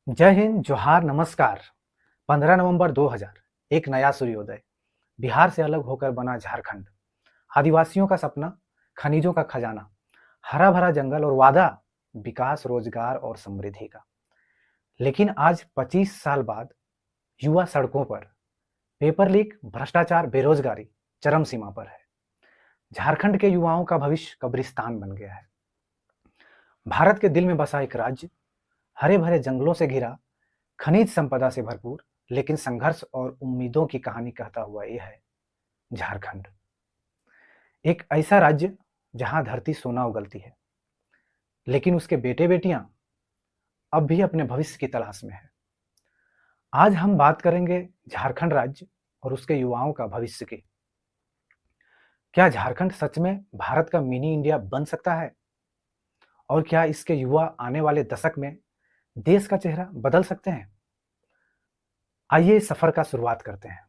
जय हिंद, जोहार, नमस्कार। 15 नवंबर 2000, एक नया सूर्योदय। बिहार से अलग होकर बना झारखंड। आदिवासियों का सपना, खनिजों का खजाना, हरा भरा जंगल और वादा, विकास, रोजगार और समृद्धि का। लेकिन आज 25 साल बाद युवा सड़कों पर, पेपर लीक, भ्रष्टाचार, बेरोजगारी चरम सीमा पर है। झारखंड के युवाओं का भविष्य कब्रिस्तान बन गया है। भारत के दिल में बसा एक राज्य, हरे भरे जंगलों से घिरा, खनिज संपदा से भरपूर, लेकिन संघर्ष और उम्मीदों की कहानी कहता हुआ ये है झारखंड। एक ऐसा राज्य जहां धरती सोना उगलती है, लेकिन उसके बेटे बेटियां अब भी अपने भविष्य की तलाश में है। आज हम बात करेंगे झारखंड राज्य और उसके युवाओं का भविष्य की। क्या झारखंड सच में भारत का मिनी इंडिया बन सकता है? और क्या इसके युवा आने वाले दशक में देश का चेहरा बदल सकते हैं? आइए इस सफर का शुरुआत करते हैं।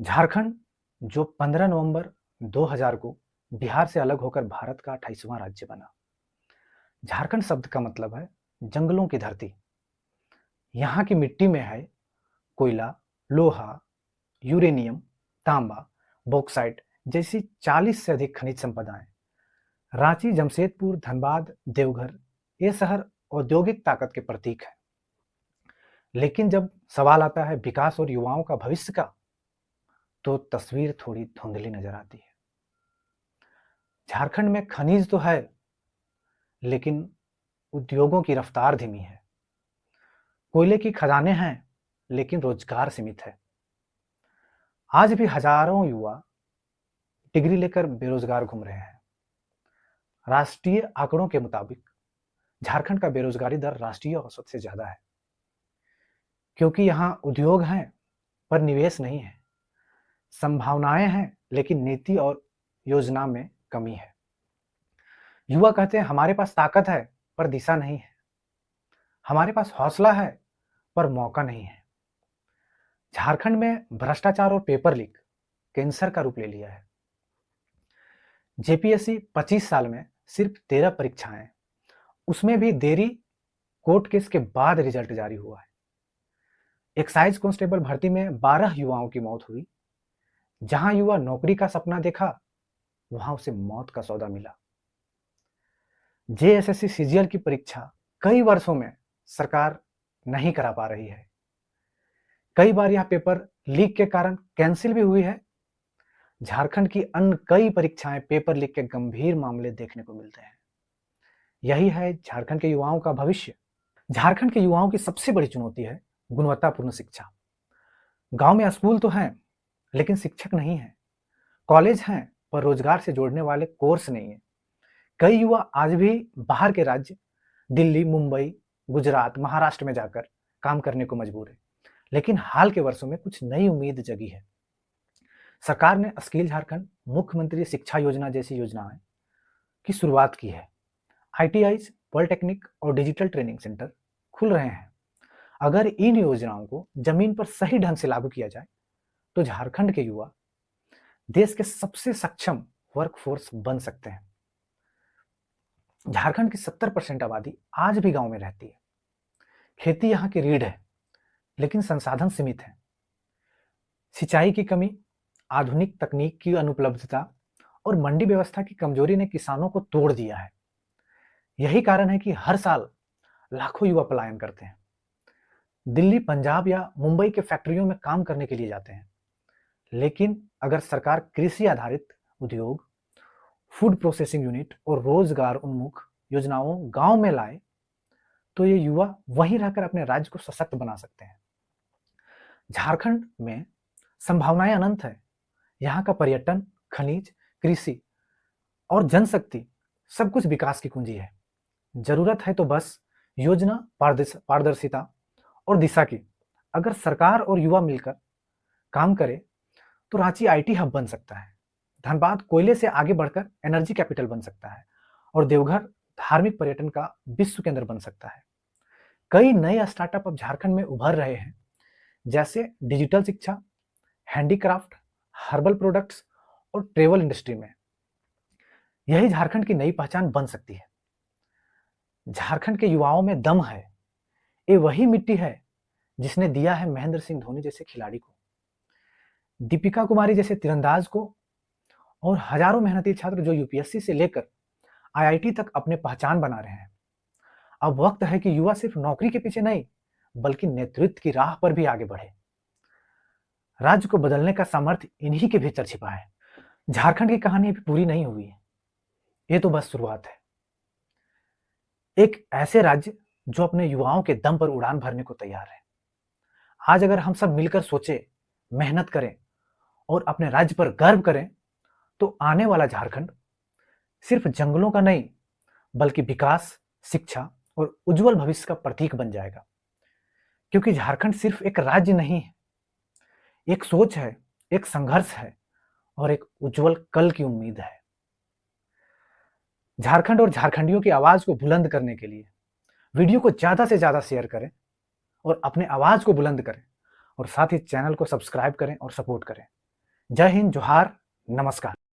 झारखंड, जो 15 नवंबर 2000 को बिहार से अलग होकर भारत का 28वां राज्य बना। झारखंड शब्द का मतलब है जंगलों की धरती। यहाँ की मिट्टी में है कोयला, लोहा, यूरेनियम, तांबा, बॉक्साइट जैसी 40 से अधिक खनिज संपदाएं। रांची, जमशेदपुर, धनबाद, देवघर ये शहर औद्योगिक ताकत के प्रतीक हैं। लेकिन जब सवाल आता है विकास और युवाओं का भविष्य का, तो तस्वीर थोड़ी धुंधली नजर आती है। झारखंड में खनिज तो है, लेकिन उद्योगों की रफ्तार धीमी है। कोयले की खदानें हैं, लेकिन रोजगार सीमित है। आज भी हजारों युवा डिग्री लेकर बेरोजगार घूम रहे हैं। राष्ट्रीय आंकड़ों के मुताबिक झारखंड का बेरोजगारी दर राष्ट्रीय औसत से ज्यादा है, क्योंकि यहाँ उद्योग हैं पर निवेश नहीं है। संभावनाएं हैं, लेकिन नीति और योजना में कमी है। युवा कहते हैं हमारे पास ताकत है पर दिशा नहीं है, हमारे पास हौसला है पर मौका नहीं है। झारखंड में भ्रष्टाचार और पेपर लीक कैंसर का रूप ले लिया है। जेपीएससी 25 साल में सिर्फ 13 परीक्षाएं, उसमें भी देरी, कोर्ट केस के बाद रिजल्ट जारी हुआ है। एक्साइज कांस्टेबल भर्ती में 12 युवाओं की मौत हुई। जहां युवा नौकरी का सपना देखा, वहां उसे मौत का सौदा मिला। जेएसएससी सीजीएल की परीक्षा कई वर्षों में सरकार नहीं करा पा रही है। कई बार यह पेपर लीक के कारण कैंसिल भी हुई है। झारखंड की अन्य कई परीक्षाएं पेपर लीक के गंभीर मामले देखने को मिलते हैं। यही है झारखंड के युवाओं का भविष्य। झारखंड के युवाओं की सबसे बड़ी चुनौती है गुणवत्तापूर्ण शिक्षा। गांव में स्कूल तो हैं, लेकिन शिक्षक नहीं है। कॉलेज हैं, पर रोजगार से जोड़ने वाले कोर्स नहीं है। कई युवा आज भी बाहर के राज्य, दिल्ली, मुंबई, गुजरात, महाराष्ट्र में जाकर काम करने को मजबूर है। लेकिन हाल के वर्षों में कुछ नई उम्मीद जगी है। सरकार ने स्किल झारखंड, मुख्यमंत्री शिक्षा योजना जैसी योजनाएं की शुरुआत की है। आईटीआईज, पॉलिटेक्निक और डिजिटल ट्रेनिंग सेंटर खुल रहे हैं। अगर इन योजनाओं को जमीन पर सही ढंग से लागू किया जाए, तो झारखंड के युवा देश के सबसे सक्षम वर्कफोर्स बन सकते हैं। झारखंड की 70% आबादी आज भी गांव में रहती है। खेती यहाँ की रीढ़ है, लेकिन संसाधन सीमित है। सिंचाई की कमी, आधुनिक तकनीक की अनुपलब्धता और मंडी व्यवस्था की कमजोरी ने किसानों को तोड़ दिया है। यही कारण है कि हर साल लाखों युवा पलायन करते हैं। दिल्ली, पंजाब या मुंबई के फैक्ट्रियों में काम करने के लिए जाते हैं। लेकिन अगर सरकार कृषि आधारित उद्योग, फूड प्रोसेसिंग यूनिट और रोजगार उन्मुख योजनाओं गांव में लाए, तो ये युवा वहीं रहकर अपने राज्य को सशक्त बना सकते हैं। झारखंड में संभावनाएं अनंत है। यहाँ का पर्यटन, खनिज, कृषि और जनशक्ति सब कुछ विकास की कुंजी है। जरूरत है तो बस योजना, पारदर्शिता और दिशा की। अगर सरकार और युवा मिलकर काम करे, तो रांची आईटी हब बन सकता है। धनबाद कोयले से आगे बढ़कर एनर्जी कैपिटल बन सकता है और देवघर धार्मिक पर्यटन का विश्व केंद्र बन सकता है। कई नए स्टार्टअप अब झारखंड में उभर रहे हैं, जैसे डिजिटल शिक्षा, हैंडीक्राफ्ट, हर्बल प्रोडक्ट्स और ट्रेवल इंडस्ट्री में। यही झारखंड की नई पहचान बन सकती है। झारखंड के युवाओं में दम है, ये वही मिट्टी है जिसने दिया है महेंद्र सिंह धोनी जैसे खिलाड़ी को, दीपिका कुमारी जैसे तीरंदाज को और हजारों मेहनती छात्र जो यूपीएससी से लेकर आईआईटी तक अपने पहचान बना रहे हैं। अब वक्त है कि युवा सिर्फ नौकरी के पीछे नहीं बल्कि नेतृत्व की राह पर भी आगे बढ़े। राज्य को बदलने का सामर्थ्य इन्हीं के भीतर छिपा है। झारखंड की कहानी अभी पूरी नहीं हुई है, ये तो बस शुरुआत है। एक ऐसे राज्य जो अपने युवाओं के दम पर उड़ान भरने को तैयार है। आज अगर हम सब मिलकर सोचे, मेहनत करें और अपने राज्य पर गर्व करें तो आने वाला झारखंड सिर्फ जंगलों का नहीं बल्कि विकास, शिक्षा और उज्जवल भविष्य का प्रतीक बन जाएगा। क्योंकि झारखंड सिर्फ एक राज्य नहीं है, एक सोच है, एक संघर्ष है और एक उज्जवल कल की उम्मीद है। झारखंड और झारखंडियों की आवाज को बुलंद करने के लिए वीडियो को ज्यादा से ज्यादा शेयर करें और अपने आवाज को बुलंद करें और साथ ही चैनल को सब्सक्राइब करें और सपोर्ट करें। जय हिंद, जोहार, नमस्कार।